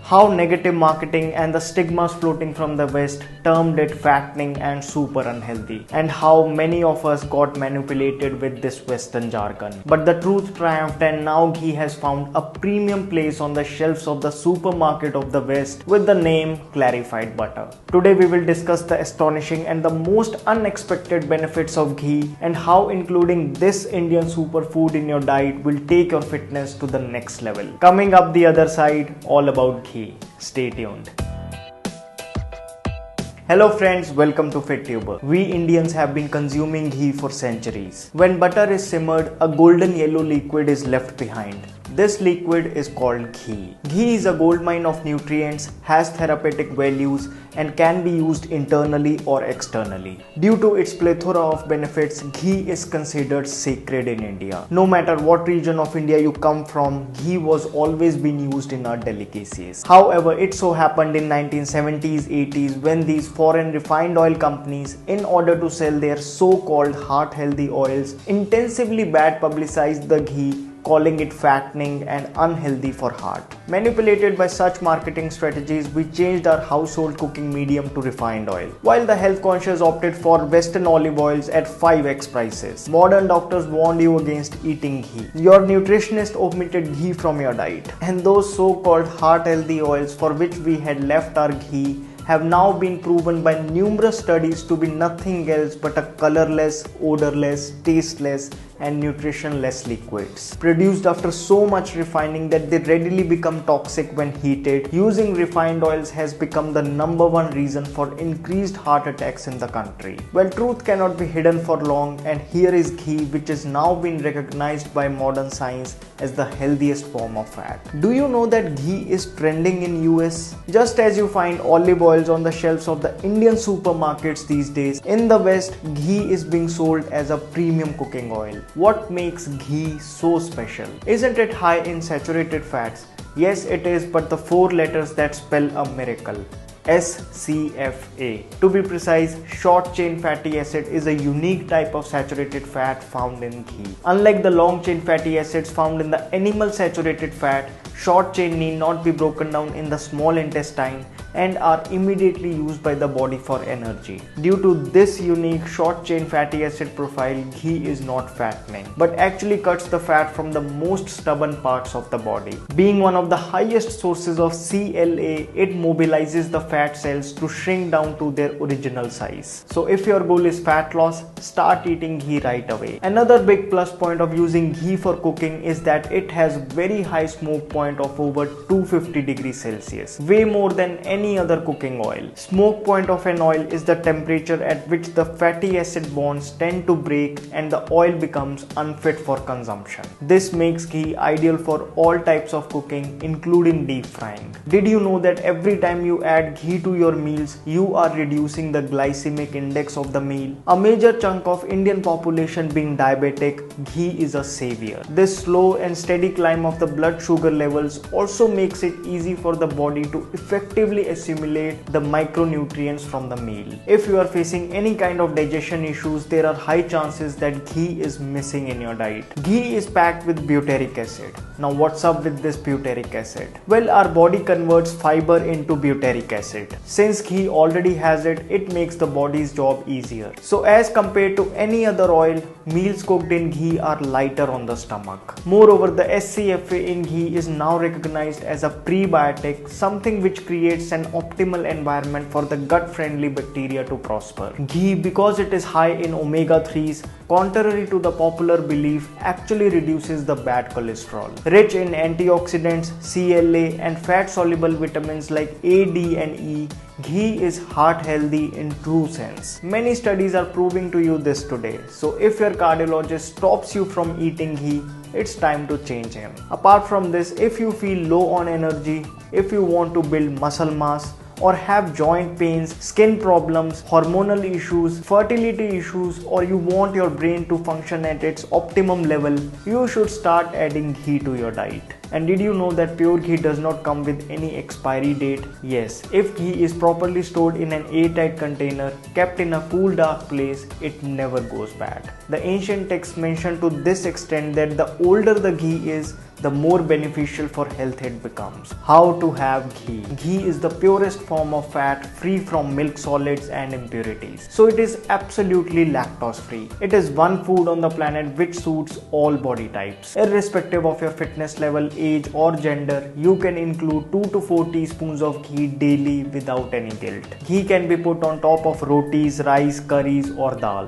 how negative marketing and the stigmas floating from the West termed it fattening and super unhealthy, and how many of us got manipulated with this Western jargon. But the truth triumphed, and now ghee has found a premium place on the shelves of the supermarket of the West with the name clarified butter. Today we will discuss the astonishing and the most unexpected benefits of ghee and how including this Indian superfood in your diet will take your fitness to the next level. Coming up the other side, all about ghee. Stay tuned. Hello friends, welcome to FitTuber. We Indians have been consuming ghee for centuries. When butter is simmered, a golden yellow liquid is left behind. This liquid is called ghee. Ghee is a goldmine of nutrients, has therapeutic values, and can be used internally or externally. Due to its plethora of benefits, ghee is considered sacred in India. No matter what region of India you come from, ghee was always been used in our delicacies. However, it so happened in 1970s, 80s when these foreign refined oil companies, in order to sell their so-called heart-healthy oils, intensively bad publicized the ghee, calling it fattening and unhealthy for heart. Manipulated by such marketing strategies, we changed our household cooking medium to refined oil, while the health conscious opted for Western olive oils at 5x prices. Modern doctors warned you against eating ghee. Your nutritionist omitted ghee from your diet, and those so-called heart healthy oils for which we had left our ghee have now been proven by numerous studies to be nothing else but a colorless, odorless, tasteless, and nutritionless liquids produced after so much refining that they readily become toxic when heated. Using refined oils has become the #1 reason for increased heart attacks in the country. Well, truth cannot be hidden for long, and here is ghee, which is now being recognized by modern science as the healthiest form of fat. Do you know that ghee is trending in US? Just as you find olive oils on the shelves of the Indian supermarkets these days, in the West, ghee is being sold as a premium cooking oil. What makes ghee so special? Isn't it high in saturated fats? Yes, it is, but the 4 letters that spell a miracle. SCFA. To be precise, short chain fatty acid is a unique type of saturated fat found in ghee. Unlike the long chain fatty acids found in the animal saturated fat, short chain need not be broken down in the small intestine and are immediately used by the body for energy. Due to this unique short chain fatty acid profile, ghee is not fattening, but actually cuts the fat from the most stubborn parts of the body. Being one of the highest sources of CLA, it mobilizes the fat cells to shrink down to their original size. So if your goal is fat loss, start eating ghee right away. Another big plus point of using ghee for cooking is that it has very high smoke point of over 250 degrees Celsius, way more than any other cooking oil. Smoke point of an oil is the temperature at which the fatty acid bonds tend to break and the oil becomes unfit for consumption. This makes ghee ideal for all types of cooking, including deep frying. Did you know that every time you add ghee to your meals, you are reducing the glycemic index of the meal? A major chunk of Indian population being diabetic, ghee is a savior. This slow and steady climb of the blood sugar levels also makes it easy for the body to effectively assimilate the micronutrients from the meal. If you are facing any kind of digestion issues, there are high chances that ghee is missing in your diet. Ghee is packed with butyric acid. Now what's up with this butyric acid? Well, our body converts fiber into butyric acid. Since ghee already has it, it makes the body's job easier. So as compared to any other oil, meals cooked in ghee are lighter on the stomach. Moreover, the SCFA in ghee is now recognized as a prebiotic, something which creates an optimal environment for the gut-friendly bacteria to prosper. Ghee, because it is high in omega-3s, contrary to the popular belief, actually reduces the bad cholesterol. Rich in antioxidants, CLA, and fat-soluble vitamins like A, D, and E, ghee is heart healthy in true sense. Many studies are proving to you this today. So if your cardiologist stops you from eating ghee, it's time to change him. Apart from this, if you feel low on energy, if you want to build muscle mass, or have joint pains, skin problems, hormonal issues, fertility issues, or you want your brain to function at its optimum level, you should start adding ghee to your diet. And did you know that pure ghee does not come with any expiry date? Yes, if ghee is properly stored in an airtight container, kept in a cool dark place, it never goes bad. The ancient texts mention to this extent that the older the ghee is, the more beneficial for health it becomes. How to have ghee. Ghee is the purest form of fat, free from milk solids and impurities. So it is absolutely lactose free. It is one food on the planet which suits all body types. Irrespective of your fitness level, age or gender, you can include 2 to 4 teaspoons of ghee daily without any guilt. Ghee can be put on top of rotis, rice, curries or dal.